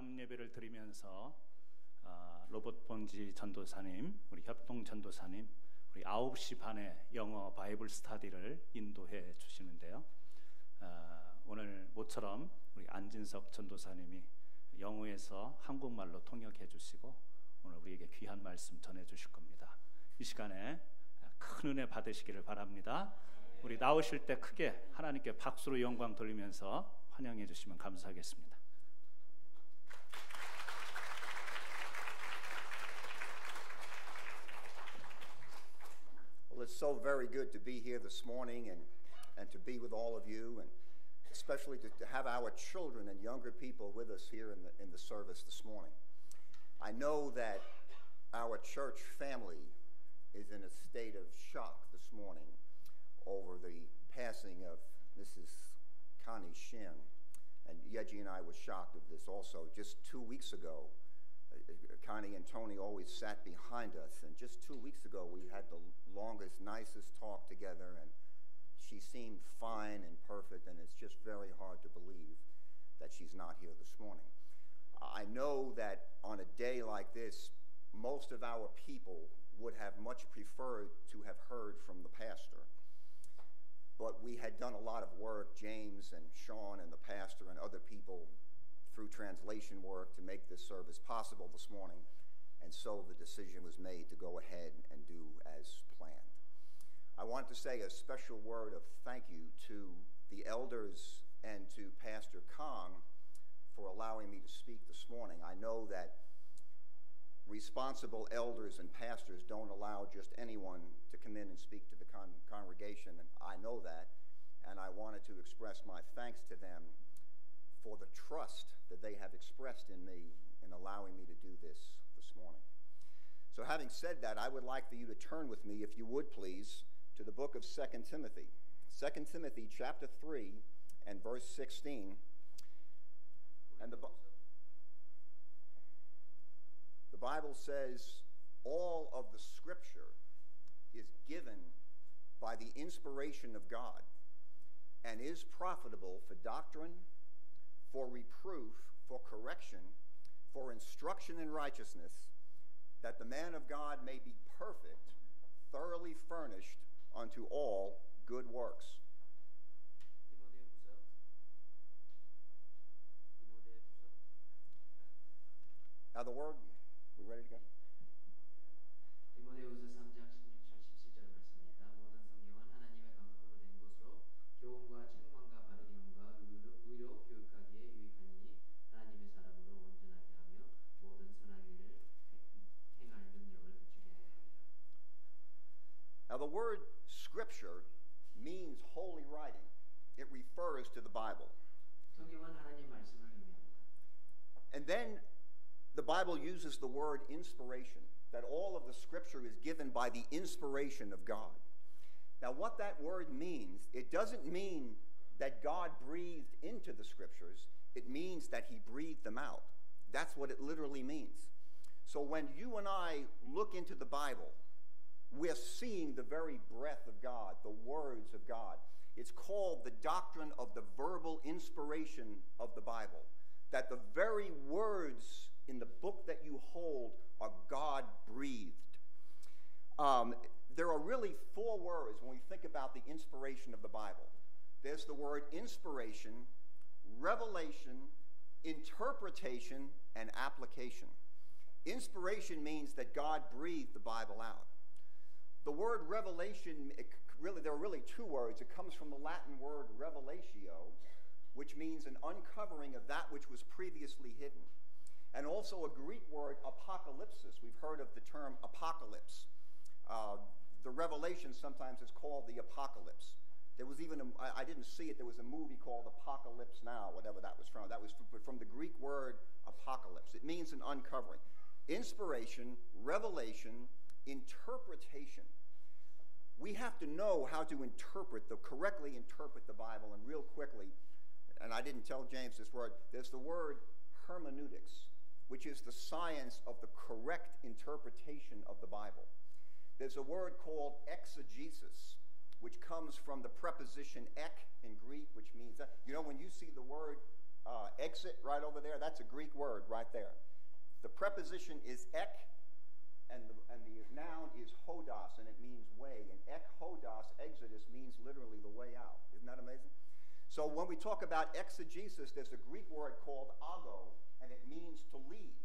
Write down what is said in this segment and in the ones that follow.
밤 예배를 드리면서 로봇 본지 전도사님, 우리 협동 전도사님, 우리 9시 반에 영어 바이블 스터디를 인도해 주시는데요. 오늘 모처럼 우리 안진석 전도사님이 영어에서 한국말로 통역해 주시고 오늘 우리에게 귀한 말씀 전해 주실 겁니다. 이 시간에 큰 은혜 받으시기를 바랍니다. 우리 나오실 때 크게 하나님께 박수로 영광 돌리면서 환영해 주시면 감사하겠습니다. Well, it's so very good to be here this morning and to be with all of you, and especially to have our children and younger people with us here in the service this morning. I know that our church family is in a state of shock this morning over the passing of Mrs. Connie Shin. And Yeji and I were shocked of this also. Just 2 weeks ago, Connie and Tony always sat behind us, and just 2 weeks ago we had the longest, nicest talk together, and she seemed fine and perfect, and it's just very hard to believe that she's not here this morning. I know that on a day like this, most of our people would have much preferred to have heard from the pastor. But we had done a lot of work, James and Sean and the pastor and other people, through translation work to make this service possible this morning. And so the decision was made to go ahead and do as planned. I want to say a special word of thank you to the elders and to Pastor Kong for allowing me to speak this morning. I know that responsible elders and pastors don't allow just anyone to come in and speak to the congregation, and I know that, and I wanted to express my thanks to them for the trust that they have expressed in me in allowing me to do this morning. So having said that, I would like for you to turn with me, if you would please, to the book of 2 Timothy. 2 Timothy chapter 3 and verse 16. And the Bible says, all of the scripture is given by the inspiration of God and is profitable for doctrine, for reproof, for correction, for instruction in righteousness, that the man of God may be perfect, thoroughly furnished unto all good works. Now the word, we ready to go? 디모데후서 3장 16절 17절 말씀입니다. 모든 성경은 하나님의 감동으로 된 것으로 교훈과 책망과 바르게 함과 의로 교육하기에 유익하니 하나님의 사람으로 온전하게 하며 모든 선한 일을 행할 능력을 갖추게 하려 합니다. Now the word scripture means holy writing. It refers to the Bible. 성경은 하나님 말씀을 의미합니다. And then the Bible uses the word inspiration, that all of the scripture is given by the inspiration of God. Now what that word means, it doesn't mean that God breathed into the scriptures, it means that he breathed them out. That's what it literally means. So when you and I look into the Bible, we're seeing the very breath of God, the words of God. It's called the doctrine of the verbal inspiration of the Bible, that the very words in the book that you hold are God-breathed. There are really 4 words when we think about the inspiration of the Bible. There's the word inspiration, revelation, interpretation, and application. Inspiration means that God breathed the Bible out. The word revelation, there are really 2 words. It comes from the Latin word revelatio, which means an uncovering of that which was previously hidden. And also a Greek word, apocalypsis. We've heard of the term apocalypse. The Revelation sometimes is called the apocalypse. There was even, I didn't see it, there was a movie called Apocalypse Now, whatever that was from. That was from the Greek word apocalypse. It means an uncovering. Inspiration, revelation, interpretation. We have to know how to correctly interpret the Bible. And real quickly, and I didn't tell James this word, there's the word hermeneutics, which is the science of the correct interpretation of the Bible. There's a word called exegesis, which comes from the preposition ek in Greek, which means that, you know, when you see the word exit right over there, that's a Greek word right there. The preposition is ek, and the noun is hodos, and it means way. And ek hodos, exodus, means literally the way out. Isn't that amazing? So when we talk about exegesis, there's a Greek word called ago, and it means to lead.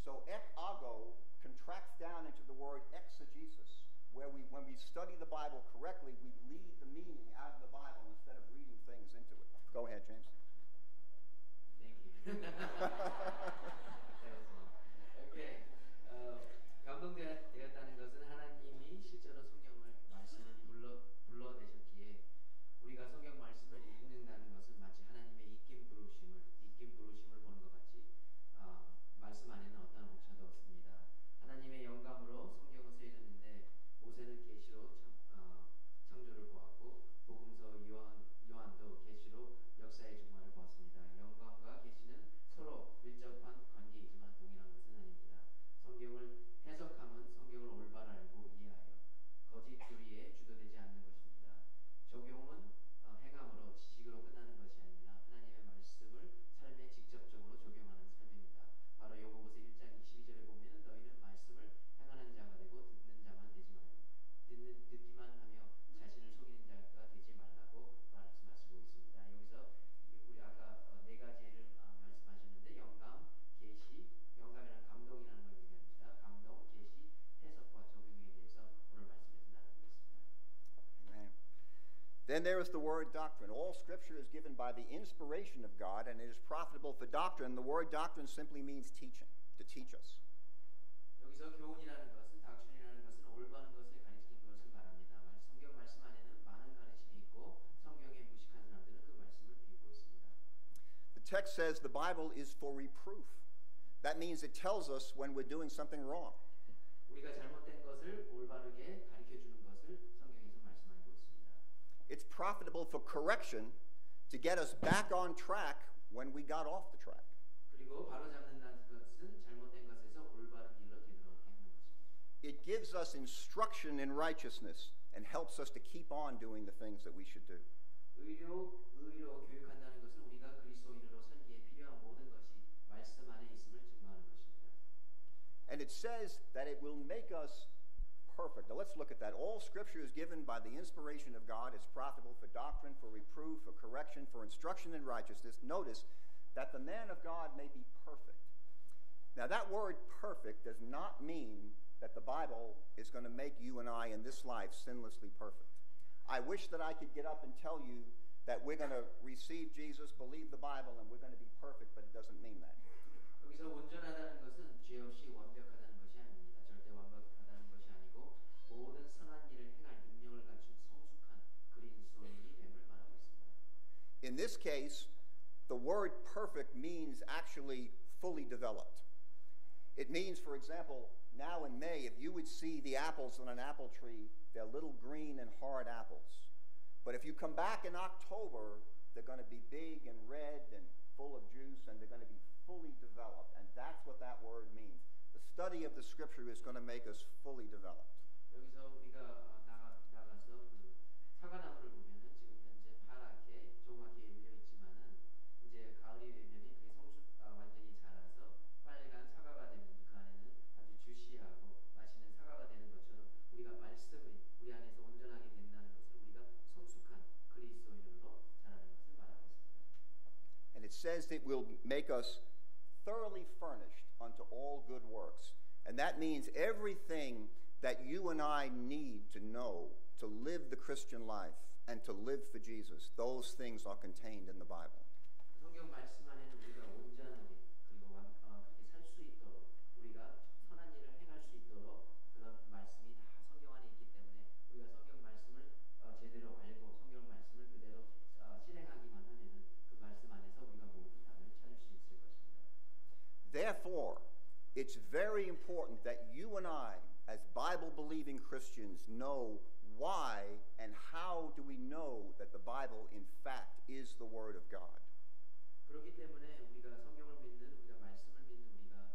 So ek ago contracts down into the word exegesis, where when we study the Bible correctly, we lead the meaning out of the Bible instead of reading things into it. Go ahead, James. Thank you. Okay. 감동되었다는 것은 하나님이 실제로 성경을 말씀을 불러내셨기에 우리가 성경 말씀을 읽는다는 것은 마치 하나님의 이끌 부르심을 보는 것 같이 말씀 안에는 어떠한 오차도 없습니다. 하나님의 영감으로 성경은 쓰여졌는데 모세는 계시로 창조를 보았고 복음서 요한도 계시로 역사의 종말을 보았습니다. 영감과 계시는 서로 밀접한 관계이지만 동일한 것은 아닙니다. 성경을 해석하면 성경을 올바로 알고 이해하여 거짓 교리에 주도되지 않는 것입니다. 적용은 행함으로 지식으로 끝나는 것이 아니라 하나님의 말씀을 삶에 직접적으로 적용하는 삶입니다. 바로 요고보서 1장 22절에 보면 너희는 말씀을 행하는 자가 되고 듣기만 하며 자신을 속이는 자가 되지 말라고 말씀하시고 있습니다. 여기서 우리 아까 네 가지를 말씀하셨는데 영감, 계시, 영감이란 감동이라는 걸 얘기합니다. 감동, 계시, 해석과 적용에 대해서 오늘 말씀에서 나누고 있습니다. Amen. Then there is the word doctrine. All scripture is given by the inspiration of God, and it is profitable for doctrine. The word doctrine simply means teaching, to teach us. 여기서 교훈이라는 것은 닥션이라는 것은 올바른 것을 가르치는 것을 말합니다. 성경 말씀 안에는 많은 가르침이 있고 성경에 무식한 사람들은 그 말씀을 비웃고 있습니다. The text says the Bible is for reproof. That means it tells us when we're doing something wrong. 우리가 잘못된 것을 올바르게 가르쳐 주는 것을 성경에서 말씀하고 있습니다. It's profitable for correction to get us back on track when we got off the track. 그리고 바로잡는다는 것은 잘못된 것에서 올바른 길로 되돌아오게 하는 것입니다. It gives us instruction in righteousness and helps us to keep on doing the things that we should do. 의로 교육한다는 것은 우리가 그리스도인으로 살기에 필요한 모든 것이 말씀 안에 있음을 증거하는 것입니다. And it says that it will make us perfect. Now let's look at that. All scripture is given by the inspiration of God. It's profitable for doctrine, for reproof, for correction, for instruction in righteousness. Notice that the man of God may be perfect. Now that word perfect does not mean that the Bible is going to make you and I in this life sinlessly perfect. I wish that I could get up and tell you that we're going to receive Jesus, believe the Bible, and we're going to be perfect, but it doesn't mean that. 여기서 온전하다는 것은 죄 없이 완벽하다는 것이 아닙니다. 절대 완벽하다는 것이 아니고 모든 선한 일을 행할 능력을 갖춘 성숙한 그리스도인이 됨을 말하고 있습니다. In this case, the word perfect means actually fully developed. It means, for example, now in May, if you would see the apples on an apple tree, they're little green and hard apples. But if you come back in October, they're going to be big and red and full of juice, and they're going to be fully developed. And that's what that word means. The study of the scripture is going to make us fully developed. 여기서 우리가 나가서 그 사과나무를 보면은 지금 현재 파랗게 조그맣게 열려 있지만은 이제 가을이 되면은 그게 완전히 자라서 빨간 사과가 되면 그 안에는 아주 주시하고 맛있는 사과가 되는 것처럼 우리가 말씀이 우리 안에서 온전하게 된다는 것을 우리가 성숙한 그리스도인으로 자라는 것을 말하고 있습니다. And it says it will make us thoroughly furnished unto all good works. And that means everything that you and I need to know to live the Christian life and to live for Jesus, those things are contained in the Bible. 성경 말씀 안에는 우리가 온전하게 그리고 그렇게 살 수 있도록 우리가 선한 일을 행할 수 있도록 그런 말씀이 다 성경 안에 있기 때문에 우리가 성경 말씀을 제대로 알고 성경 말씀을 그대로 실행하기만 하면은 그 말씀 안에서 우리가 모든 답을 찾을 수 있을 것입니다. Therefore, it's very important that you and I, as Bible-believing Christians, know why and how do we know that the Bible, in fact, is the Word of God. 그렇기 때문에 우리가 성경을 믿는 우리가 말씀을 믿는 우리가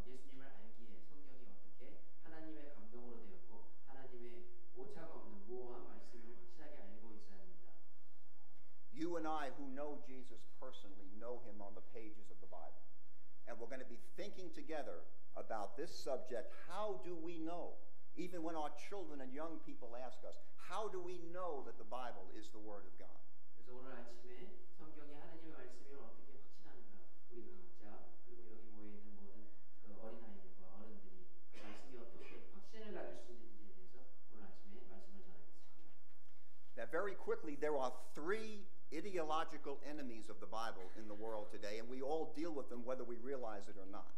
예수님을 알기에 성경이 어떻게 하나님의 감동으로 되었고 하나님의 오차가 없는 무오한 말씀을 확실하게 알고 있어야 합니다. You and I who know Jesus personally know him pages of the Bible. And we're going to be thinking together about this subject. How do we know? Even when our children and young people ask us, how do we know that the Bible is the Word of God? 그래서 오늘 아침에 성경이 하나님의 말씀을 어떻게 확신하는가? 우리 각자 그리고 여기 모여 있는 모든 그 어린아이들과 어른들이 그 말씀이 어떻게 확신을 가질 수 있는지에 대해서 오늘 아침에 말씀을 전하겠습니다. Now, very quickly, there are three ideological enemies of the Bible in the world today, and we all deal with them whether we realize it or not.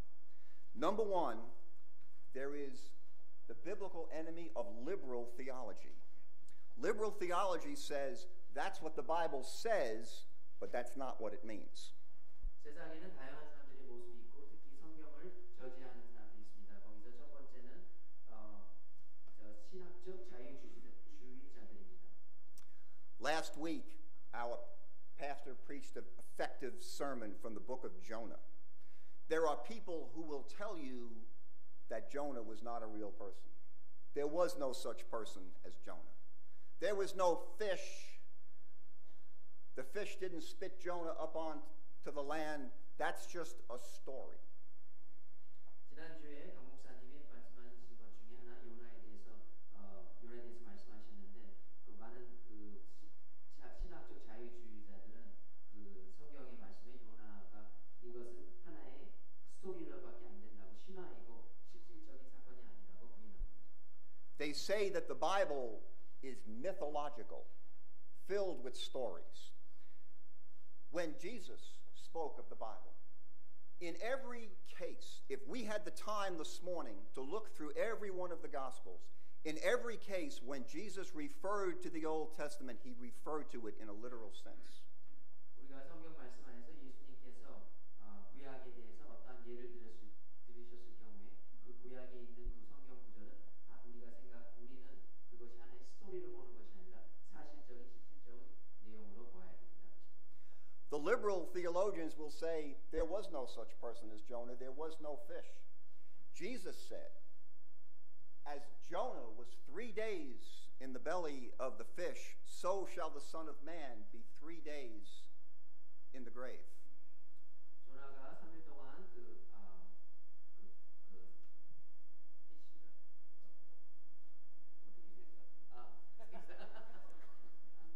Number one, there is the biblical enemy of liberal theology. Liberal theology says that's what the Bible says, but that's not what it means. 세상에는 다양한 사람들의 모습이 있고 특히 성경을 저지하는 사람들이 있습니다. 거기서 첫 번째는 신학적 자유주의자들입니다. Last week, our pastor preached an effective sermon from the book of Jonah. There are people who will tell you that Jonah was not a real person. There was no such person as Jonah. There was no fish. The fish didn't spit Jonah up onto the land. That's just a story. 지난주에 강 목사님이 말씀하신 것 중에 하나 요나에 대해서 말씀하셨는데 그 많은 그 신학적 자유주의자들은 그 성경의 말씀에 요나가 이것은 하나의 스토리로밖에 안 된다고 신화이고 실질적인 사건이 아니라고 부인합니다. They say that the Bible is mythological, filled with stories. When Jesus spoke of the Bible, in every case, if we had the time this morning to look through every one of the Gospels, in every case when Jesus referred to the Old Testament, he referred to it in a literal sense. 우리가 성경 말씀 안에서 예수님께서 구약에 대해서 어떠한 예를 들으셨을 경우에 그 구약에 있는 그 성경 구절은 우리는 그것이 하나의 스토리로 보는 것이 아니라 사실적인 실질적인 내용으로 보아야 됩니다. The liberal theologians will say there was no such person as Jonah, there was no fish. Jesus said, as Jonah was 3 days in the belly of the fish, so shall the Son of Man be 3 days in the grave. 조나가 3일 동안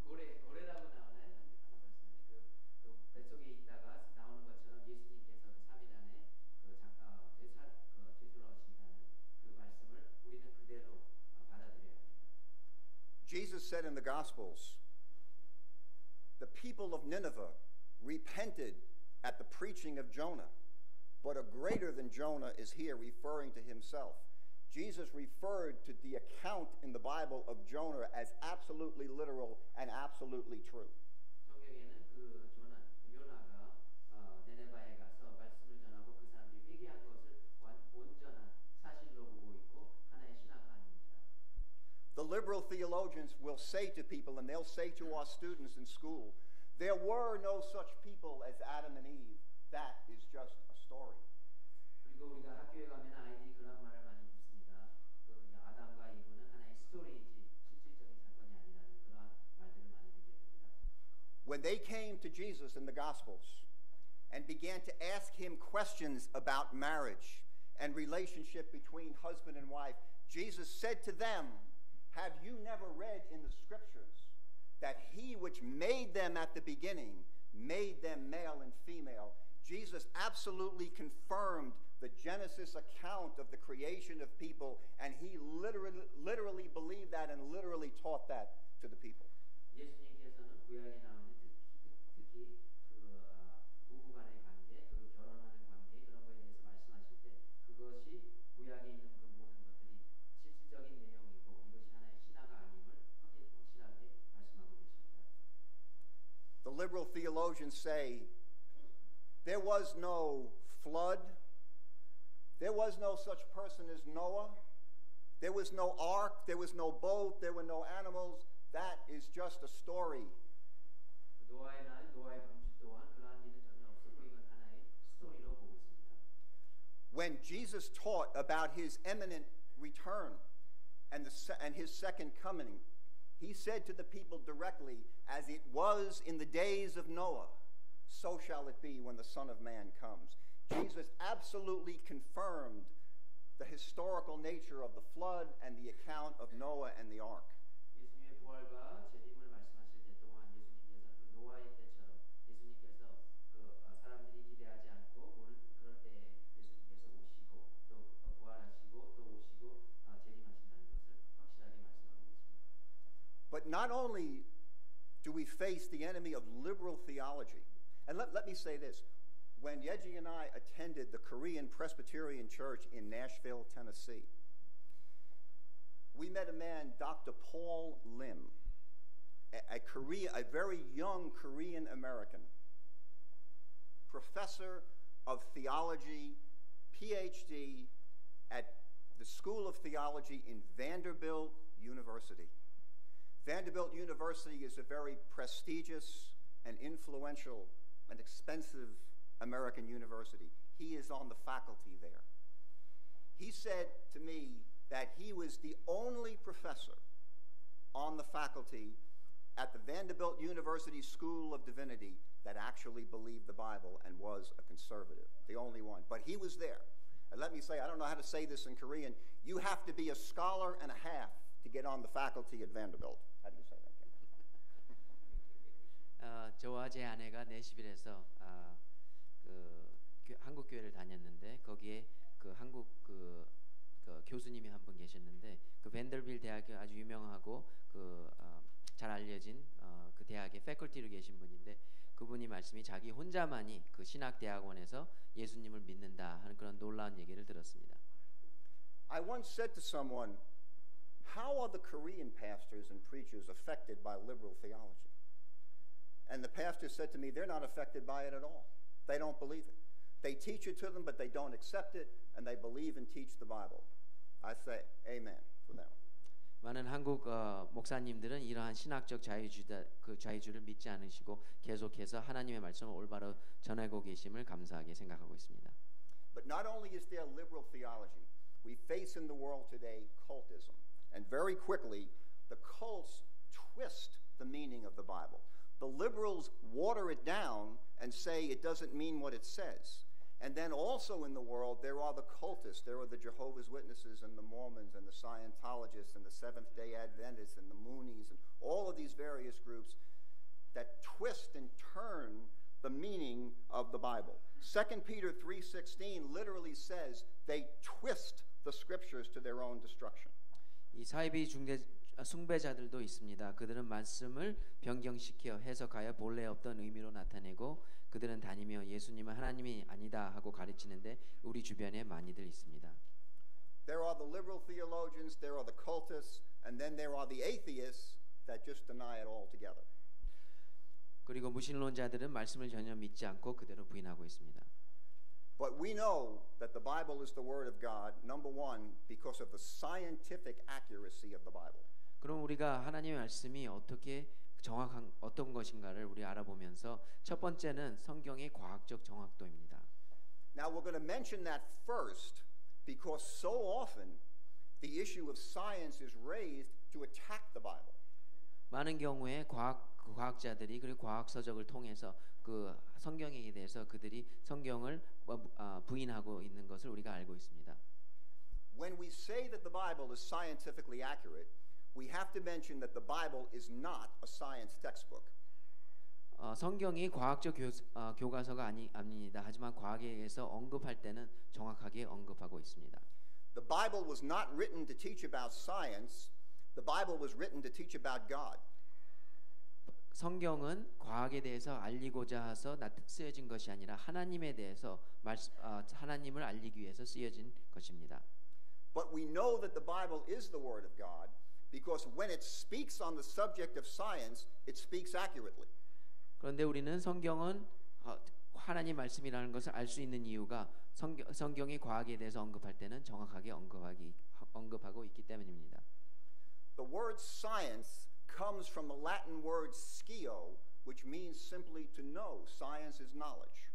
고래라고 나오나요? 그 뱃속에 있다가 나오는 것처럼 예수님께서 그 3일 안에 되돌아오신다는 그 말씀을 우리는 그대로 받아들여야 합니다. Jesus said in the Gospels, the people of Nineveh repented at the preaching of Jonah, but a greater than Jonah is here, referring to himself. Jesus referred to the account in the Bible of Jonah as absolutely literal and absolutely true. 성경에는 그 요나가 네네바에 가서 말씀을 전하고 그 사람들이 회개한 것을 온전한 사실로 보고 있고 하나의 신화가 아닙니다. The liberal theologians will say to people, and they'll say to our students in school, there were no such people as Adam and Eve. That is just a story. 그리고 우리가 학교에 가면 아이들이 그런 말을 많이 듣습니다. 그 아담과 이브는 하나의 스토리이지 실질적인 사건이 아니라는 그러한 말들을 많이 듣게 됩니다. When they came to Jesus in the Gospels and began to ask him questions about marriage and relationship between husband and wife, Jesus said to them, have you never read in the scriptures that he which made them at the beginning made them male and female? Jesus absolutely confirmed the Genesis account of the creation of people, and he literally believed that and literally taught that to the people. 예수님께서는 구약에 나오는 특히 부부 간의 관계, 그 결혼하는 관계 그런 거에 대해서 말씀하실 때 그것이 구약에 있는 그 모든 것들이 실질적인 내용이고 이것이 하나의 신화가 아님을 확실하게 말씀하고 계십니다. The liberal theologians say there was no flood. There was no such person as Noah. There was no ark. There was no boat. There were no animals. That is just a story. 노아의 날, 노아의 방주 또한 그러한 일은 전혀 없었고 이건 하나의 스토리로 보고 있습니다. When Jesus taught about his imminent return and his second coming, he said to the people directly, as it was in the days of Noah, so shall it be when the Son of Man comes. Jesus absolutely confirmed the historical nature of the flood and the account of Noah and the ark. 예수님의 부활과 재림을 말씀하실 때 또한 예수님께서 그 노아의 때처럼 예수님께서 사람들이 기대하지 않고 모를 그럴 때에 예수님께서 오시고 또 부활하시고 또 오시고 재림하신다는 것을 확실하게 말씀하고 계십니다. But not only do we face the enemy of liberal theology, and let me say this. When Yeji and I attended the Korean Presbyterian Church in Nashville, Tennessee, we met a man, Dr. Paul Lim, a very young Korean American, professor of theology, PhD at the School of Theology in Vanderbilt University. Vanderbilt University is a very prestigious and influential and expensive American university. He is on the faculty there. He said to me that he was the only professor on the faculty at the Vanderbilt University School of Divinity that actually believed the Bible and was a conservative, the only one. But he was there. And let me say, I don't know how to say this in Korean, you have to be a scholar and a half to get on the faculty at Vanderbilt. How do you say that? 저와 제 아내가 내시빌에서 한국 교회를 다녔는데 거기에 그 한국 그 교수님이 한 분 계셨는데 그 밴더빌 대학이 아주 유명하고 잘 알려진 그 대학의 패컬티로 계신 분인데 그분이 말씀이 자기 혼자만이 그 신학 대학원에서 예수님을 믿는다 하는 그런 놀라운 얘기를 들었습니다. I once said to someone, how are the Korean pastors and preachers affected by liberal theology? And the pastor said to me, they're not affected by it at all. They don't believe it. They teach it to them, but they don't accept it, and they believe and teach the Bible. I say, amen for them. 많은 한국 목사님들은 이러한 신학적 자유주의를 믿지 않으시고 계속해서 하나님의 말씀을 올바로 전하고 계심을 감사하게 생각하고 있습니다. But not only is there liberal theology, we face in the world today cultism. And very quickly, the cults twist the meaning of the Bible. The liberals water it down and say it doesn't mean what it says. And then also in the world, there are the cultists. There are the Jehovah's Witnesses and the Mormons and the Scientologists and the Seventh-day Adventists and the Moonies and all of these various groups that twist and turn the meaning of the Bible. 2 Peter 3:16 literally says they twist the scriptures to their own destruction. 이 사이비 숭배자들도 있습니다. 그들은 말씀을 변경시켜 해석하여 본래 없던 의미로 나타내고 그들은 다니며 예수님은 하나님이 아니다 하고 가르치는데 우리 주변에 많이들 있습니다. There are the liberal theologians, there are the cultists, and then there are the atheists that just deny it altogether. 그리고 무신론자들은 말씀을 전혀 믿지 않고 그대로 부인하고 있습니다. But we know that the Bible is the Word of God, number one, because of the scientific accuracy of the Bible. 그럼 우리가 하나님의 말씀이 어떻게 정확한 어떤 것인가를 우리 알아보면서 첫 번째는 성경의 과학적 정확도입니다. Now we're going to mention that first because so often the issue of science is raised to attack the Bible. 많은 경우에 과학자들이 그리고 과학 서적을 통해서 그 성경에 대해서 그들이 성경을 부인하고 있는 것을 우리가 알고 있습니다. When we say that the Bible is scientifically accurate, we have to mention that the Bible is not a science textbook. 성경이 과학적 교과서가 아닙니다. 하지만 과학에 의해서 언급할 때는 정확하게 언급하고 있습니다. The Bible was not written to teach about science. The Bible was written to teach about God. 성경은 과학에 대해서 알리고자 해서 쓰여진 것이 아니라 하나님에 대해서 하나님을 알리기 위해서 쓰여진 것입니다. But we know that the Bible is the Word of God because when it speaks on the subject of science, it speaks accurately. 그런데 우리는 성경은 하나님 말씀이라는 것을 알 수 있는 이유가 성경이 과학에 대해서 언급할 때는 정확하게 언급하고 있기 때문입니다. The word science comes from the Latin word scio, which means simply to know. Science is knowledge.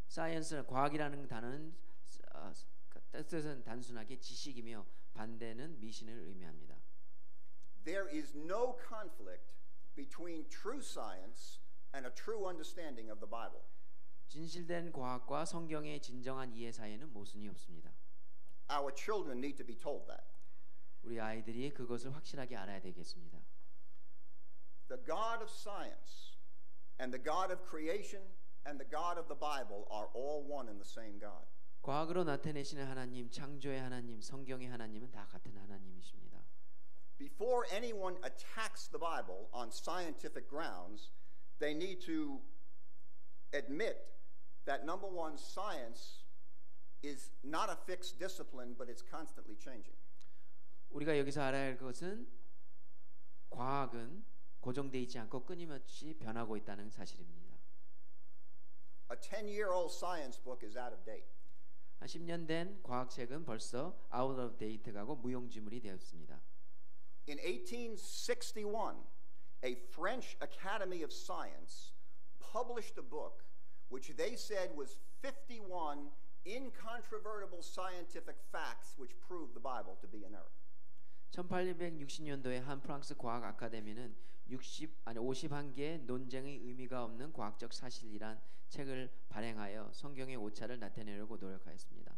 사이언스, 과학이라는 단어는 뜻은 단순하게 지식이며 반대는 미신을 의미합니다. There is no conflict between true science and a true understanding of the Bible. 진실된 과학과 성경의 진정한 이해 사이에는 모순이 없습니다. Our children need to be told that. 우리 아이들이 그것을 확실하게 알아야 되겠습니다. The God of science and the God of creation and the God of the Bible are all one and the same God. 과학으로 나타내시는 하나님, 창조의 하나님, 성경의 하나님은 다 같은 하나님이십니다. Before anyone attacks the Bible on scientific grounds, they need to admit that number one, science is not a fixed discipline, but it's constantly changing. 우리가 여기서 알아야 할 것은 과학은 고정되어 있지 않고 끊임없이 변하고 있다는 사실입니다. A 10-year-old science book is out of date. 한 10년 된 과학책은 벌써 out of date가고 무용지물이 되었습니다. In 1861, a French Academy of Science published a book which they said was 51 incontrovertible scientific facts which proved the Bible to be in error. 1860년도에 한 프랑스 과학 아카데미는 51개의 논쟁의 의미가 없는 과학적 사실이란 책을 발행하여 성경의 오차를 나타내려고 노력하였습니다.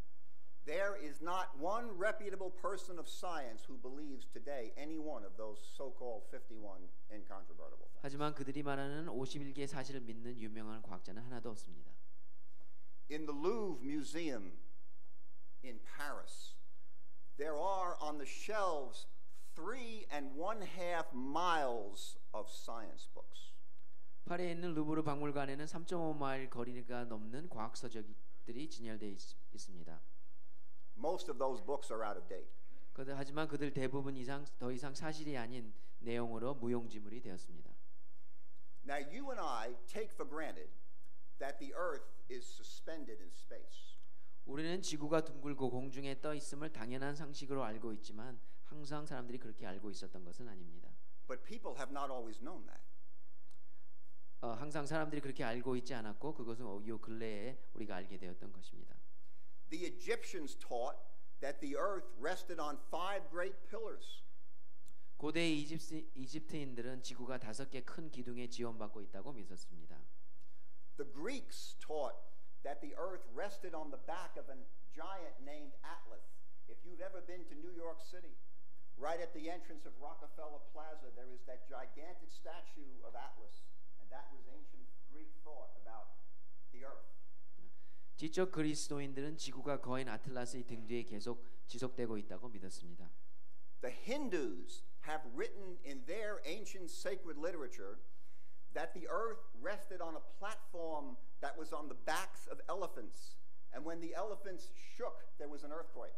There is not one reputable person of science who believes today any one of those so-called 51 incontrovertible facts. 하지만 그들이 말하는 51개의 사실을 믿는 유명한 과학자는 하나도 없습니다. In the Louvre Museum in Paris, there are on the shelves 3.5 miles of science books. 파리에 있는 루브르 박물관에는 3.5마일 거리가 넘는 과학 서적들이 진열되어 있습니다. Most of those books are out of date. 하지만 그들 대부분 더 이상 사실이 아닌 내용으로 무용지물이 되었습니다. Now you and I take for granted that the earth is suspended in space. 우리는 지구가 둥글고 공중에 떠 있음을 당연한 상식으로 알고 있지만 항상 사람들이 그렇게 알고 있었던 것은 아닙니다. But people have not always known that. 항상 사람들이 그렇게 알고 있지 않았고 그것은 요 근래에 우리가 알게 되었던 것입니다. The Egyptians taught that the earth rested on 5 great pillars. 고대 이집트인들은 지구가 5개 큰 기둥에 지원받고 있다고 믿었습니다. The Greeks taught that the earth rested on the back of a giant named Atlas. If you've ever been to New York City, right at the entrance of Rockefeller Plaza, there is that gigantic statue of Atlas, and that was ancient Greek thought about the earth. 지적 그리스도인들은 지구가 거인 아틀라스의 등 뒤에 계속 지속되고 있다고 믿었습니다. The Hindus have written in their ancient sacred literature that the earth rested on a platform that was on the backs of elephants, and when the elephants shook, there was an earthquake.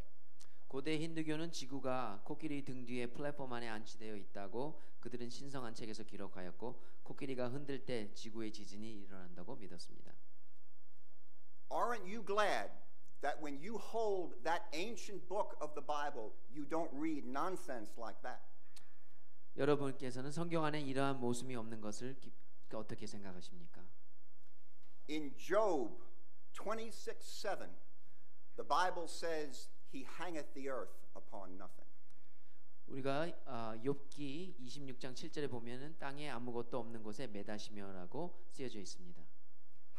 고대 힌두교는 지구가 코끼리 등 뒤에 플랫폼 안에 안치되어 있다고 그들은 신성한 책에서 기록하였고 코끼리가 흔들 때 지구의 지진이 일어난다고 믿었습니다. Aren't you glad that when you hold that ancient book of the Bible, you don't read nonsense like that? 여러분께서는 성경 안에 이러한 모순이 없는 것을 어떻게 생각하십니까? In Job 26:7, the Bible says he hangeth the earth upon nothing. 우리가 욥기 26장 7절에 보면은 땅에 아무것도 없는 곳에 매다시며라고 쓰여져 있습니다.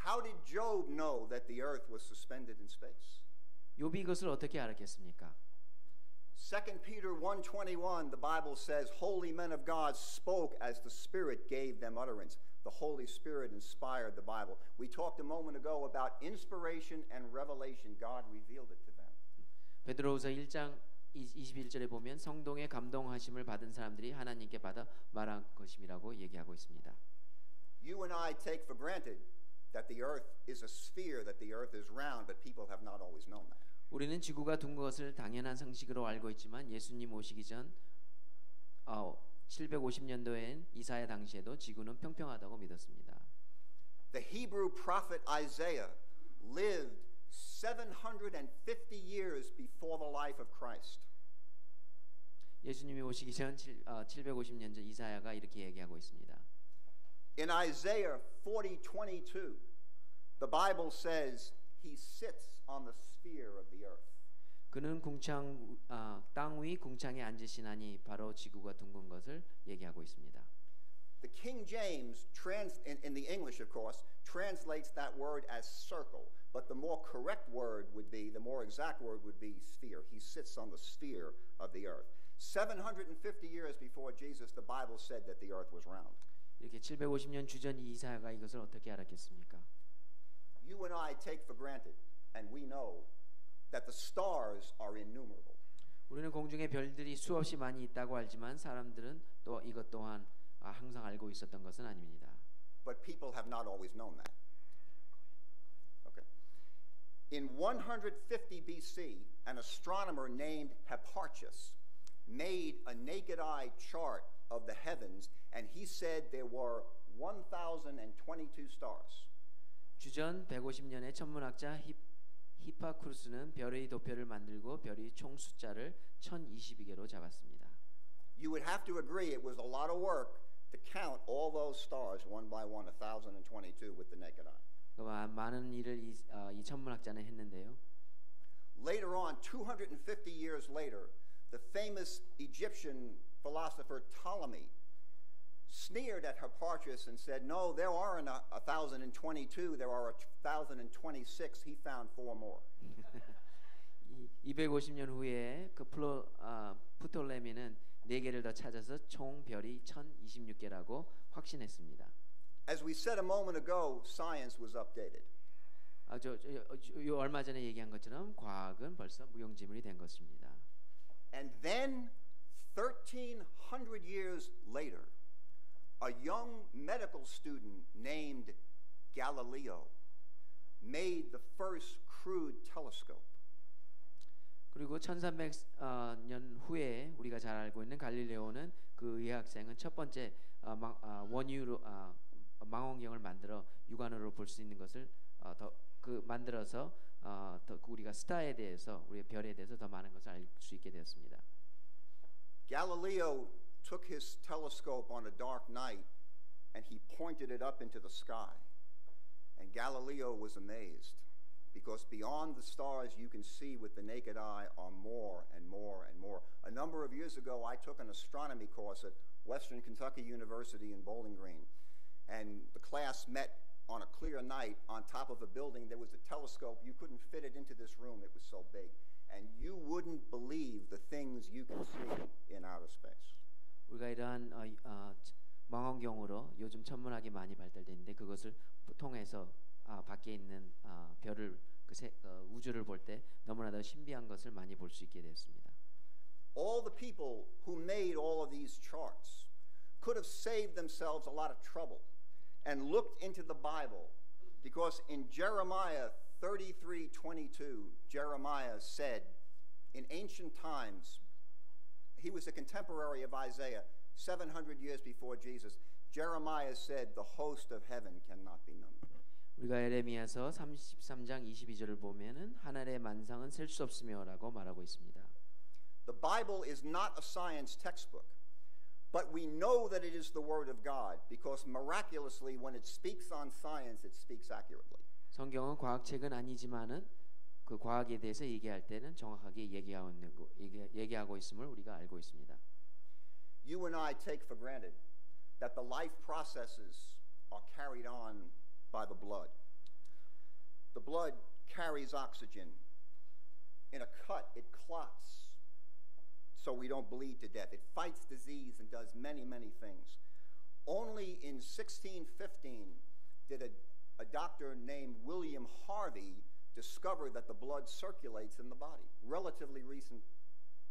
How did Job know that the earth was suspended in space? 욥이 이것을 어떻게 알았겠습니까? 2 Peter 1:21, the Bible says, holy men of God spoke as the Spirit gave them utterance. The Holy Spirit inspired the Bible. We talked a moment ago about inspiration and revelation. God revealed it to them. 베드로후서 1장 21절에 보면 성동의 감동하심을 받은 사람들이 하나님께 받아 말한 것임이라고 얘기하고 있습니다. You and I take for granted that the earth is a sphere, that the earth is round, but people have not always known that. 우리는 지구가 둥근 것을 당연한 상식으로 알고 있지만 예수님 오시기 전 750년도엔 이사야 당시에도 지구는 평평하다고 믿었습니다. The Hebrew prophet Isaiah lived 750 years before the life of Christ. 예수님이 오시기 전 750년 전 이사야가 이렇게 얘기하고 있습니다. In Isaiah 40:22, the Bible says he sits on the sphere of the earth. 그는 땅 위 궁창에 앉으시나니 바로 지구가 둥근 것을 얘기하고 있습니다. The King James in the English, of course, translates that word as circle, but the more correct word would be, the more exact word would be sphere. He sits on the sphere of the earth. 750 years before Jesus, the Bible said that the earth was round. 이렇게 750년 주전 이사야가 이것을 어떻게 알았겠습니까? You and I take for granted, and we know that the stars are innumerable. 우리는 공중에 별들이 수없이 많이 있다고 알지만 사람들은 또 이것 또한 항상 알고 있었던 것은 아닙니다. But people have not always known that. Okay. In 150 BC, an astronomer named Hipparchus made a naked eye chart of the heavens, and he said there were 1,022 stars. 주전 150년에 천문학자 히파쿠르스는 별의 도표를 만들고 별의 총 숫자를 1022개로 잡았습니다. You would have to agree it was a lot of work to count all those stars one by one, 1,022 with the naked eye. 많은 일을 이 천문학자는 했는데요. Later on, 250 years later, the famous Egyptian philosopher Ptolemy sneered at Hipparchus and said, no, there aren't 1,022, there are 1,026. He found 4 more. 250년 후에 그 프톨레미는 4개를 더 찾아서 총 별이 1026개라고 확신했습니다. As we said a moment ago, science was updated. 얼마 전에 얘기한 것처럼 과학은 벌써 무용지물이 된 것입니다. And then 1,300 years later, a young medical student named Galileo made the first crude telescope. 그리고 1300년 후에 우리가 잘 알고 있는 갈릴레오는 그 의학생은 첫 번째 원유로 망원경을 만들어 육안으로 볼 수 있는 것을 만들어서 더 우리가 스타에 대해서 우리의 별에 대해서 더 많은 것을 알 수 있게 되었습니다. Galileo took his telescope on a dark night and he pointed it up into the sky. And Galileo was amazed because beyond the stars you can see with the naked eye are more and more and more. A number of years ago I took an astronomy course at Western Kentucky University in Bowling Green, and the class met on a clear night on top of a building. There was a telescope. You couldn't fit it into this room. It was so big. And you wouldn't believe the things you can see in outer space. 우리가 이러한 망원경으로 요즘 천문학이 많이 발달됐는데 그것을 통해서 밖에 있는 별을 우주를 볼 때 너무나도 신비한 것을 많이 볼 수 있게 되었습니다. All the people who made all of these charts could have saved themselves a lot of trouble and looked into the Bible, because in Jeremiah 33:22, Jeremiah said, in ancient times, he was a contemporary of Isaiah, 700 years before Jesus. Jeremiah said, the host of heaven cannot be numbered. 우리가 에레미야서 33장 22절을 보면은 하늘의 만상은 셀 수 없으며라고 말하고 있습니다. The Bible is not a science textbook, but we know that it is the Word of God, because miraculously, when it speaks on science, it speaks accurately. 성경은 과학책은 아니지만은 그 과학에 대해서 얘기할 때는 정확하게 얘기하고 있음을 우리가 알고 있습니다. You and I take for granted that the life processes are carried on by the blood. The blood carries oxygen. In a cut, it clots so we don't bleed to death. It fights disease and does many, many things. Only in 1615 did a doctor named William Harvey discover that the blood circulates in the body. Relatively recent,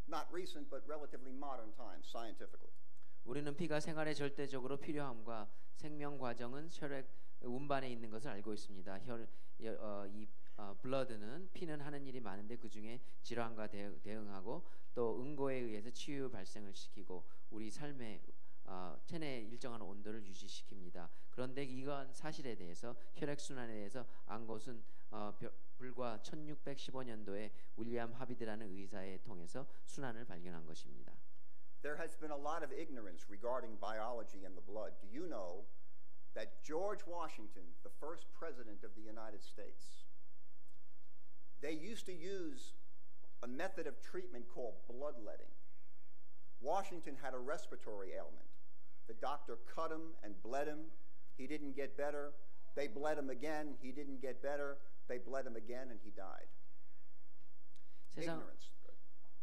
not recent, but relatively modern times, scientifically. 우리는 피가 생활에 절대적으로 필요함과 생명 과정은 혈액 운반에 있는 것을 알고 있습니다. 블러드는 피는 하는 일이 많은데 그 중에 질환과 대응하고 또 응고에 의해서 치유 발생을 시키고 우리 삶의 체내의 일정한 온도를 유지시킵니다. 그런데 이러한 사실에 대해서 혈액 순환에 대해서 안 것은 불과 1615년도에 윌리엄 하비드라는 의사에 통해서 순환을 발견한 것입니다. There has been a lot of ignorance regarding biology and the blood. Do you know that George Washington, the first president of the United States, they used to use a method of treatment called bloodletting. Washington had a respiratory ailment. The doctor cut him and bled him. He didn't get better. They bled him again. He didn't get better. They bled him again, and he died. 세상 Ignorance.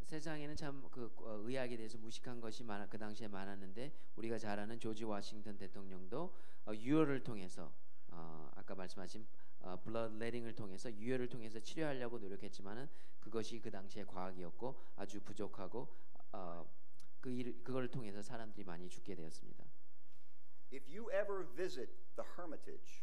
세상에는 참 그 의학에 대해서 무식한 것이 그 당시에 많았는데 우리가 잘 아는 조지 워싱턴 대통령도 유혈을 통해서 아까 말씀하신 블러드 레딩을 통해서 유혈을 통해서 치료하려고 노력했지만은 그것이 그 당시의 과학이었고 아주 부족하고 그걸 통해서 사람들이 많이 죽게 되었습니다. If you ever visit the Hermitage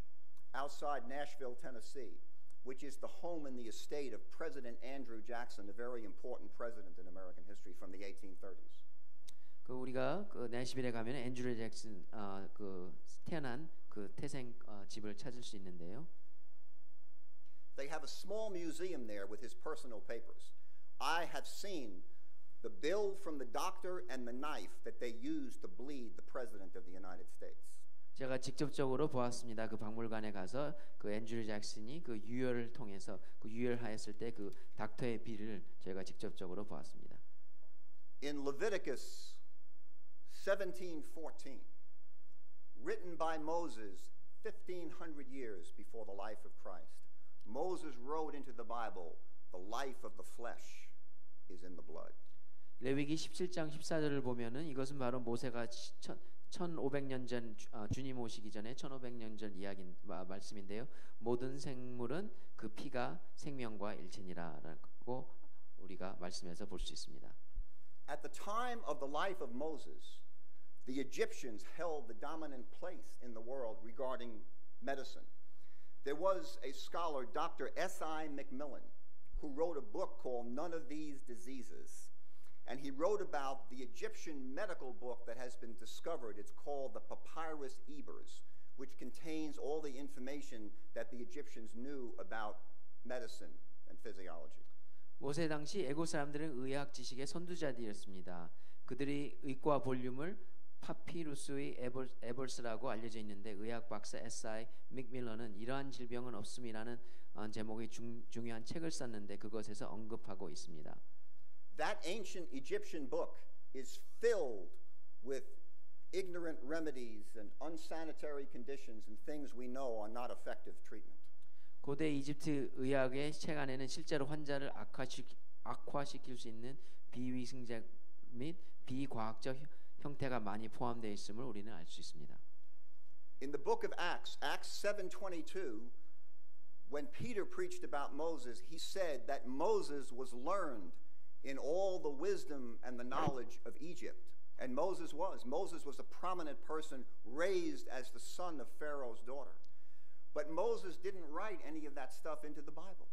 outside Nashville, Tennessee, which is the home and the estate of President Andrew Jackson, a very important president in American history from the 1830s. 그 우리가 그 내시빌에 가면 앤드류 잭슨 그 태어난 그 태생 집을 찾을 수 있는데요. They have a small museum there with his personal papers. I have seen the bill from the doctor and the knife that they used to bleed the president of the United States. 제가 직접적으로 보았습니다. 그 박물관에 가서 그 앤드류 잭슨이 그 유혈을 통해서 그 유혈하였을 때 그 닥터의 비를 제가 직접적으로 보았습니다. In Leviticus 17:14, written by Moses 1500 years before the life of Christ, Moses wrote into the Bible, "The life of the flesh is in the blood." 레위기 17장 14절을 보면은 이것은 바로 모세가 1500년 전 주님 오시기 전에 1500년 전 이야기 말씀인데요. 모든 생물은 그 피가 생명과 일체니라라고 우리가 말씀에서 볼 수 있습니다. At the time of the life of Moses, the Egyptians held the dominant place in the world regarding medicine. There was a scholar, Dr. S.I. McMillan, who wrote a book called None of These Diseases. And he wrote about the Egyptian medical book that has been discovered. It's called the Papyrus Ebers, which contains all the information that the Egyptians knew about medicine and physiology. 모세 당시 애국 사람들은 의학 지식의 선두자들이었습니다. 그들이 의과 볼륨을 파피루스의 에벌스라고 알려져 있는데 의학 박사 S.I. 맥밀런은 이러한 질병은 없음이라는 제목의 중요한 책을 썼는데 그것에서 언급하고 있습니다. That ancient Egyptian book is filled with ignorant remedies and unsanitary conditions and things we know are not effective treatment. 고대 이집트 의학의 책 안에는 실제로 환자를 악화시킬 수 있는 비위생적 및 비과학적 형태가 많이 포함되어 있음을 우리는 알 수 있습니다. In the book of Acts, Acts 7:22, when Peter preached about Moses, he said that Moses was learned in all the wisdom and the knowledge of Egypt. And Moses was. Moses was a prominent person raised as the son of Pharaoh's daughter. But Moses didn't write any of that stuff into the Bible.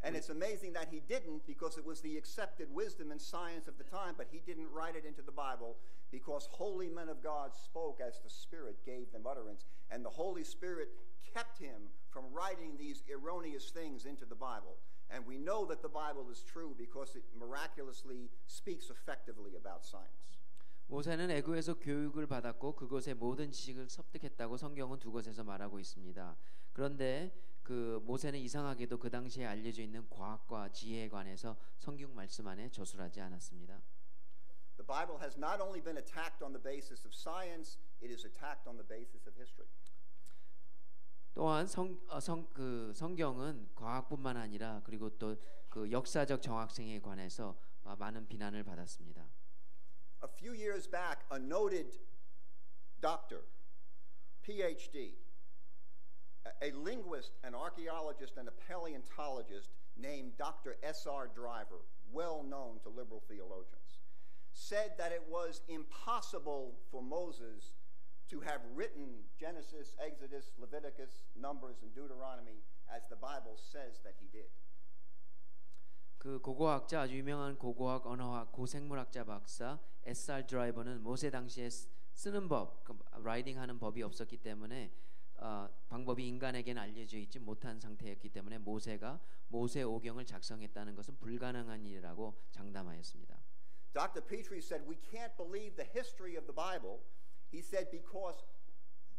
And it's amazing that he didn't because it was the accepted wisdom and science of the time, but he didn't write it into the Bible because holy men of God spoke as the Spirit gave them utterance. And the Holy Spirit kept him from writing these erroneous things into the Bible. And we know that the Bible is true because it miraculously speaks effectively about science. 모세는 애굽에서 교육을 받았고 그곳의 모든 지식을 습득했다고 성경은 두 곳에서 말하고 있습니다. 그런데 그 모세는 이상하게도 그 당시에 알려져 있는 과학과 지혜에 관해서 성경 말씀 안에 저술하지 않았습니다. The Bible has not only been attacked on the basis of science, it is attacked on the basis of history. 또한 성경은 과학뿐만 아니라 그리고 또 그 역사적 정확성에 관해서 많은 비난을 받았습니다. A few years back, a noted doctor, PhD, a linguist, an archaeologist, and a paleontologist named Dr. S.R. Driver, well known to liberal theologians, said that it was impossible for Moses to have written Genesis, Exodus, Leviticus, Numbers, and Deuteronomy as the Bible says that he did. 그 고고학자 아주 유명한 고고학 언어학 고생물학자 박사 S.R. 드라이버는 모세 당시에 쓰는 법, 라이딩하는 법이 없었기 때문에 방법이 인간에게는 알려져 있지 못한 상태였기 때문에 모세가 모세오경을 작성했다는 것은 불가능한 일이라고 장담하였습니다. Dr. Petrie said we can't believe the history of the Bible. He said because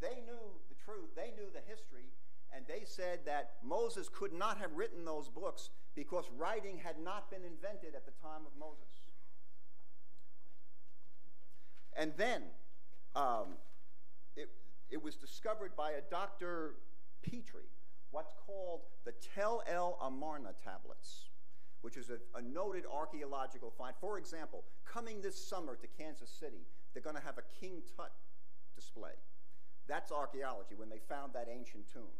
they knew the truth, they knew the history, and they said that Moses could not have written those books because writing had not been invented at the time of Moses. And then it was discovered by a Dr. Petrie what's called the Tel El Amarna tablets, which is a noted archaeological find. For example, coming this summer to Kansas City, they're going to have a King Tut display. That's archaeology, when they found that ancient tomb.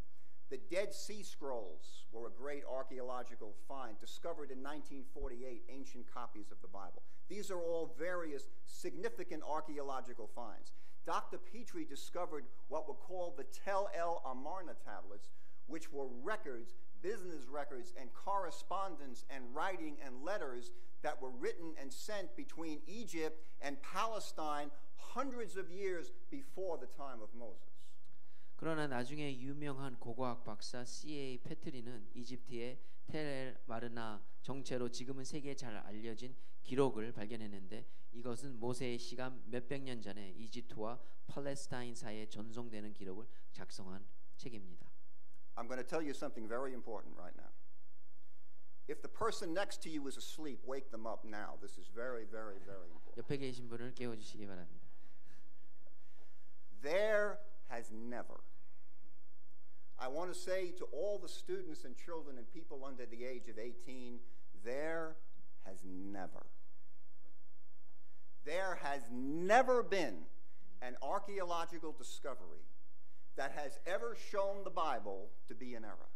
The Dead Sea Scrolls were a great archaeological find, discovered in 1948, ancient copies of the Bible. These are all various significant archaeological finds. Dr. Petrie discovered what were called the Tel El Amarna tablets, which were records, business records, and correspondence and writing and letters that were written and sent between Egypt and Palestine hundreds of years before the time of Moses. 그러나 나중에 유명한 고고학 박사 C.A. 패트리는 이집트의 텔 마르나 정체로 지금은 세계에 잘 알려진 기록을 발견했는데 이것은 모세의 시간 몇백 년 전에 이집트와 팔레스타인 사이에 전송되는 기록을 작성한 책입니다. I'm going to tell you something very important right now. If the person next to you is asleep, wake them up now. This is very, very, very important. 옆에 계신 분을 깨워주시기 바랍니다. There has never. I want to say to all the students and children and people under the age of 18, there has never been an archaeological discovery that has ever shown the Bible to be in error.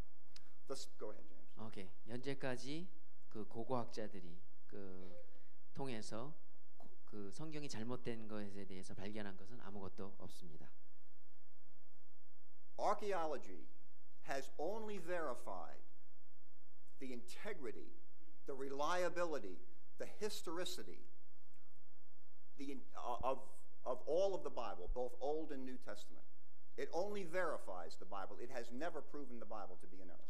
Let's go ahead, James. 오케이. 현재까지 그 고고학자들이 통해서 그 성경이 잘못된 것에 대해서 발견한 것은 아무것도 없습니다. Archaeology has only verified the integrity, the reliability, the historicity of all of the Bible, both Old and New Testament. It only verifies the Bible. It has never proven the Bible to be in error.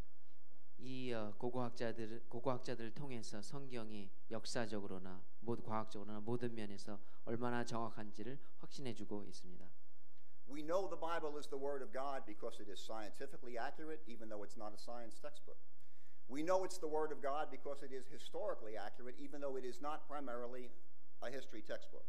이 고고학자들을 통해서 성경이 역사적으로나 과학적으로나 모든 면에서 얼마나 정확한지를 확신해주고 있습니다. We know the Bible is the Word of God because it is scientifically accurate, even though it's not a science textbook. We know it's the Word of God because it is historically accurate, even though it is not primarily a history textbook.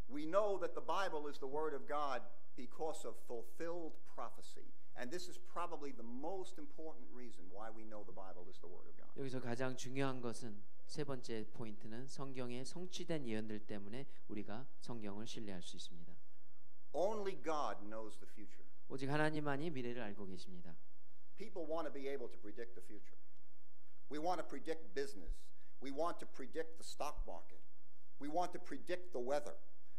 We know that the Bible is the Word of God because of fulfilled prophecy. And this is probably the most important reason why we know the Bible is the Word of God. 여기서 가장 중요한 것은 세 번째 포인트는 성경의 성취된 예언들 때문에 우리가 성경을 신뢰할 수 있습니다. Only God knows the future. 오직 하나님만이 미래를 알고 계십니다. People want to be able to predict the future. We want to predict business. We want to predict the stock market. We want to predict the weather.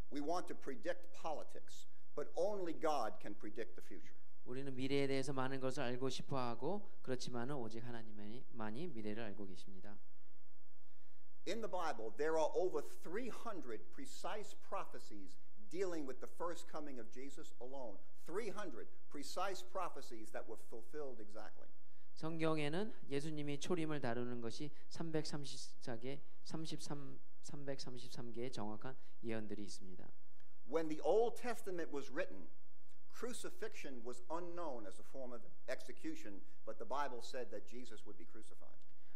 We want to predict politics. But only God can predict the future. 우리는 미래에 대해서 많은 것을 알고 싶어하고 그렇지만은 오직 하나님만이 미래를 알고 계십니다. In the Bible, there are over 300 precise prophecies dealing with the first coming of Jesus alone. 300 precise prophecies that were fulfilled exactly. 성경에는 예수님이 초림을 다루는 것이 333개의 정확한 예언들이 있습니다. When the Old Testament was written, crucifixion was unknown as a form of execution, but the Bible said that Jesus would be crucified.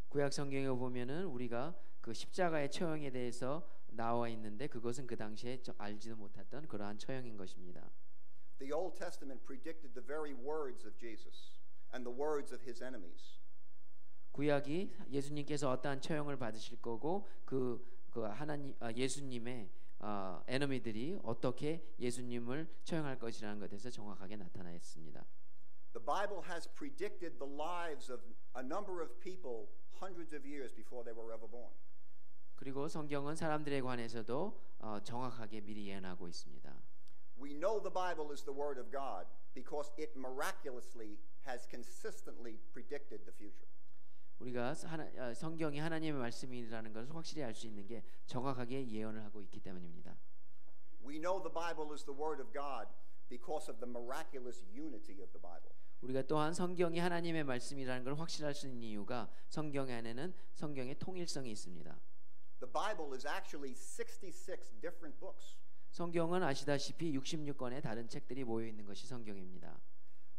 구약 성경에 보면은 우리가 그 십자가의 처형에 대해서 나와 있는데 그것은 그 당시에 알지도 못했던 그러한 처형인 것입니다. The Old Testament predicted the very words of Jesus and the words of his enemies. 구약이 예수님께서 어떠한 처형을 받으실 거고 예수님의 에너미들이 어떻게 예수님을 처형할 것이라는 것에 대해서 정확하게 나타나 있습니다. The Bible has predicted the lives of a number of people hundreds of years before they were ever born. 그리고 성경은 사람들에 관해서도 정확하게 미리 예언하고 있습니다. We know the Bible is the Word of God because it miraculously has consistently predicted the future. 우리가 성경이 하나님의 말씀이라는 것을 확실히 알 수 있는 게 정확하게 예언을 하고 있기 때문입니다. We know the Bible is the Word of God because of the miraculous unity of the Bible. 우리가 또한 성경이 하나님의 말씀이라는 걸 확실할 수 있는 이유가 성경 안에는 성경의 통일성이 있습니다. The Bible is actually 66 different books. 성경은 아시다시피 66권의 다른 책들이 모여 있는 것이 성경입니다.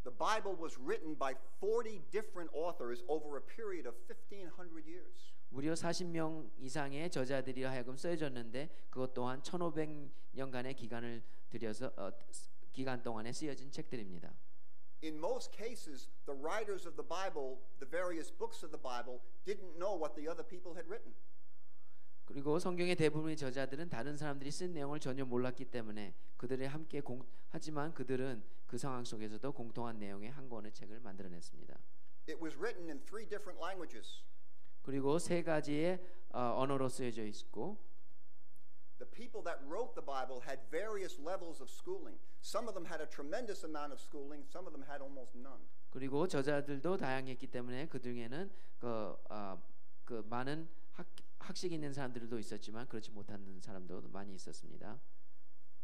The Bible was written by 40 different authors over a period of 1500 years. 무려 40명 이상의 저자들이 하여금 쓰여졌는데 그것 또한 1500년간의 기간을 들여서 기간 동안에 쓰여진 책들입니다. In most cases, the writers of the Bible, the various books of the Bible, didn't know what the other people had written. 그리고 성경의 대부분의 저자들은 다른 사람들이 쓴 내용을 전혀 몰랐기 때문에 그들이 함께 하지만 그들은 그 상황 속에서도 공통한 내용의 한 권의 책을 만들어냈습니다. It was written in 3 different languages. 그리고 세 가지의 언어로 쓰여져 있고 The people that wrote the Bible had various levels of schooling. Some of them had a tremendous amount of schooling. Some of them had almost none. 그리고 저자들도 다양했기 때문에 그 중에는 그 많은 학식 있는 사람들도 있었지만 그렇지 못한 사람도 많이 있었습니다.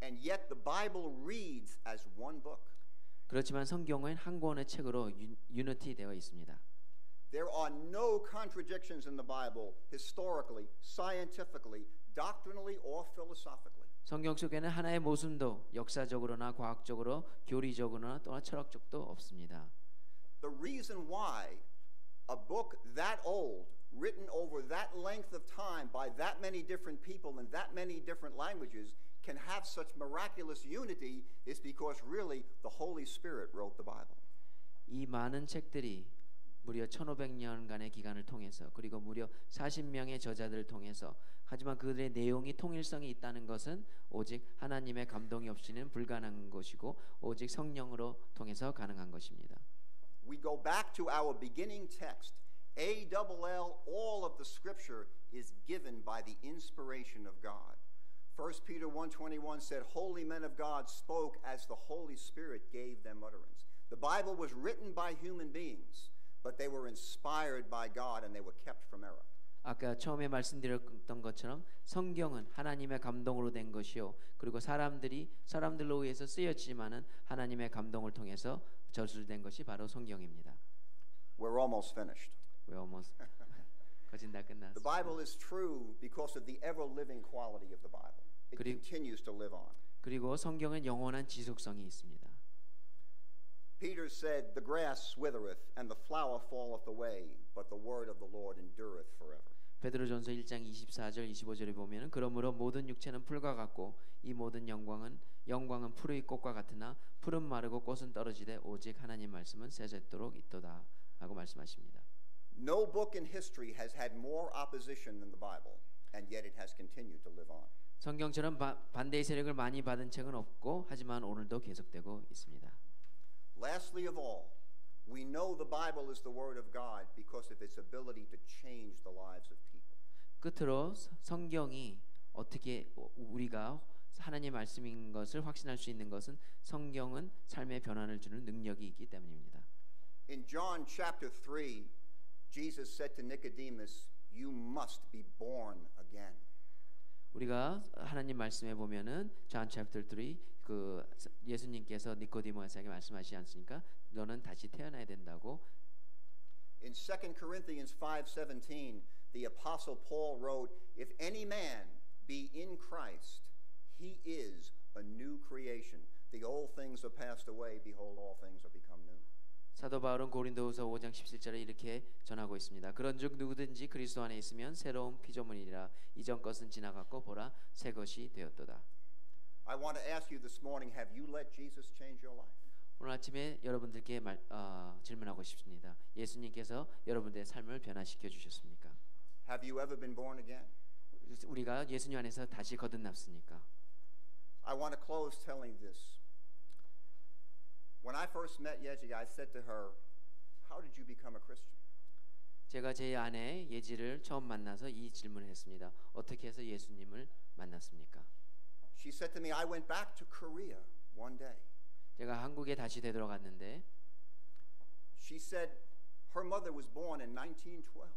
And yet the Bible reads as one book. 그렇지만 성경은 한 권의 책으로 유니티 되어 있습니다. There are no contradictions in the Bible historically, scientifically, doctrinally, or philosophically. 성경 속에는 하나의 모순도 역사적으로나 과학적으로 교리적으로나 또는 철학적도 없습니다. The reason why a book that old, written over that length of time by that many different people in that many different languages, can have such miraculous unity is because really the Holy Spirit wrote the Bible. 이 많은 책들이 무려 1500년간의 기간을 통해서 그리고 무려 40명의 저자들을 통해서 하지만 그들의 내용이 통일성이 있다는 것은 오직 하나님의 감동이 없이는 불가능한 것이고 오직 성령으로 통해서 가능한 것입니다. We go back to our beginning text. A-double-L, all of the scripture is given by the inspiration of God. 1 Peter 1:21 said, "Holy men of God spoke as the Holy Spirit gave them utterance." The Bible was written by human beings, but they were inspired by God and they were kept from error. 아까 처음에 말씀드렸던 것처럼 성경은 하나님의 감동으로 된 것이요 그리고 사람들로 의해서 쓰여지지만은 하나님의 감동을 통해서 저술된 것이 바로 성경입니다. We're almost finished. We're almost 거진 다 The 끝났습니다. Bible is true because of the ever-living quality of the Bible. It continues to live on. 그리고 성경은 영원한 지속성이 있습니다. Peter said, "The grass withereth and the flower falleth away, but the word of the Lord endureth forever." 베드로전서 1장 24절 25절에 보면은 그러므로 모든 육체는 풀과 같고 이 모든 영광은 푸르의 꽃과 같으나 풀은 마르고 꽃은 떨어지되 오직 하나님 말씀은 세세토록 있도다 하고 말씀하십니다. No book in history has had more opposition than the Bible, and yet it has continued to live on. 성경처럼 반대의 세력을 많이 받은 책은 없고 하지만 오늘도 계속되고 있습니다. Lastly of all, we know the Bible is the Word of God because of its ability to change the lives of people. 끝으로 성경이 어떻게 우리가 하나님의 말씀인 것을 확신할 수 있는 것은 성경은 삶의 변화를 주는 능력이 있기 때문입니다. In John chapter 3, Jesus said to Nicodemus, "You must be born again." 우리가 하나님 말씀에 보면은 John chapter 3 그 예수님께서 니코디모스에게 말씀하시지 않습니까? 너는 다시 태어나야 된다고. In 2 Corinthians 5:17, the apostle Paul wrote, "If any man be in Christ, he is a new creation. The old things are passed away, behold all things are become new." 사도 바울은 고린도후서 5장 17절에 이렇게 전하고 있습니다. 그런즉 누구든지 그리스도 안에 있으면 새로운 피조물이라 이전 것은 지나갔고 보라 새 것이 되었도다. I want to ask you this morning, have you let Jesus change your life? 오늘 아침에 여러분들께 질문하고 싶습니다. 예수님께서 여러분들의 삶을 변화시켜 주셨습니까? Have you ever been born again? 우리가 예수님 안에서 다시 거듭났습니까? I want to close telling this. When I first met Yeji, I said to her, "How did you become a Christian?" 제가 제 아내 예지를 처음 만나서 이 질문을 했습니다. 어떻게 해서 예수님을 만났습니까? She said to me, "I went back to Korea one day." 제가 한국에 다시 되돌아갔는데 She said her mother was born in 1912.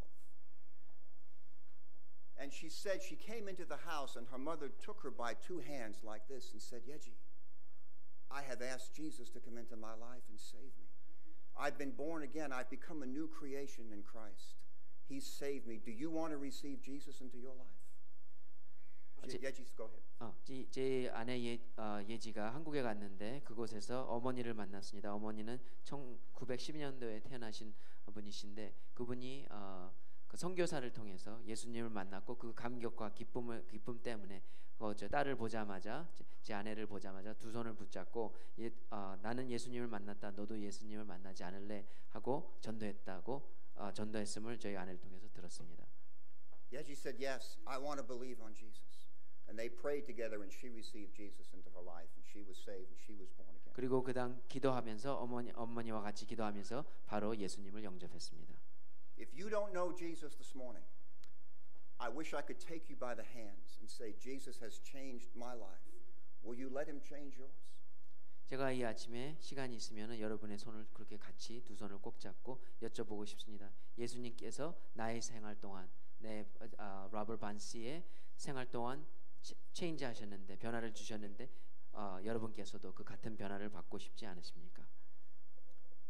And she said she came into the house and her mother took her by two hands like this and said, "Yeji, I have asked Jesus to come into my life and save me. I've been born again. I've become a new creation in Christ. He's saved me. Do you want to receive Jesus into your life?" Yeji, go ahead. 제 아내 예지가 한국에 갔는데 그곳에서 어머니를 만났습니다. 어머니는 1912년도에 태어나신 분이신데 그분이 그 선교사를 통해서 예수님을 만났고 그 감격과 기쁨 때문에 저 딸을 보자마자 제 아내를 보자마자 두 손을 붙잡고 나는 예수님을 만났다. 너도 예수님을 만나지 않을래? 하고 전도했음을 저희 아내를 통해서 들었습니다. Yeah, she said, yes, I want to believe on Jesus. And they prayed together and she received Jesus into her life and she was saved and she was born again. 그리고 그다음 기도하면서 어머니와 같이 기도하면서 바로 예수님을 영접했습니다. If you don't know Jesus this morning, I wish I could take you by the hands and say, Jesus has changed my life. Will you let him change yours? 제가 이 아침에 시간이 있으면 여러분의 손을 그렇게 같이 두 손을 꼭 잡고 여쭤보고 싶습니다. 예수님께서 나의 생활 동안 로버트 반시의 생활 동안 체인지 하셨는데 변화를 주셨는데 여러분께서도 그 같은 변화를 받고 싶지 않으십니까?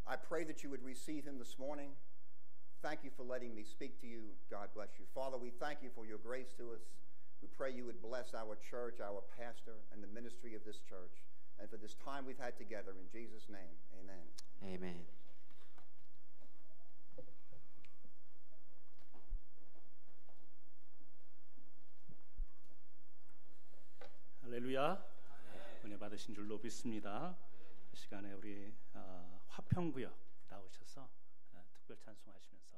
I pray that you would receive him this morning. Thank you for letting me speak to you. God bless you. Father, we thank you for your grace to us. We pray you would bless our church, our pastor, and the ministry of this church. And for this time we've had together, in Jesus' name, amen. 아멘. 할렐루야. 은혜 받으신 줄로 믿습니다. 이 시간에 우리 화평구역 나오셔서 특별 찬송하시면서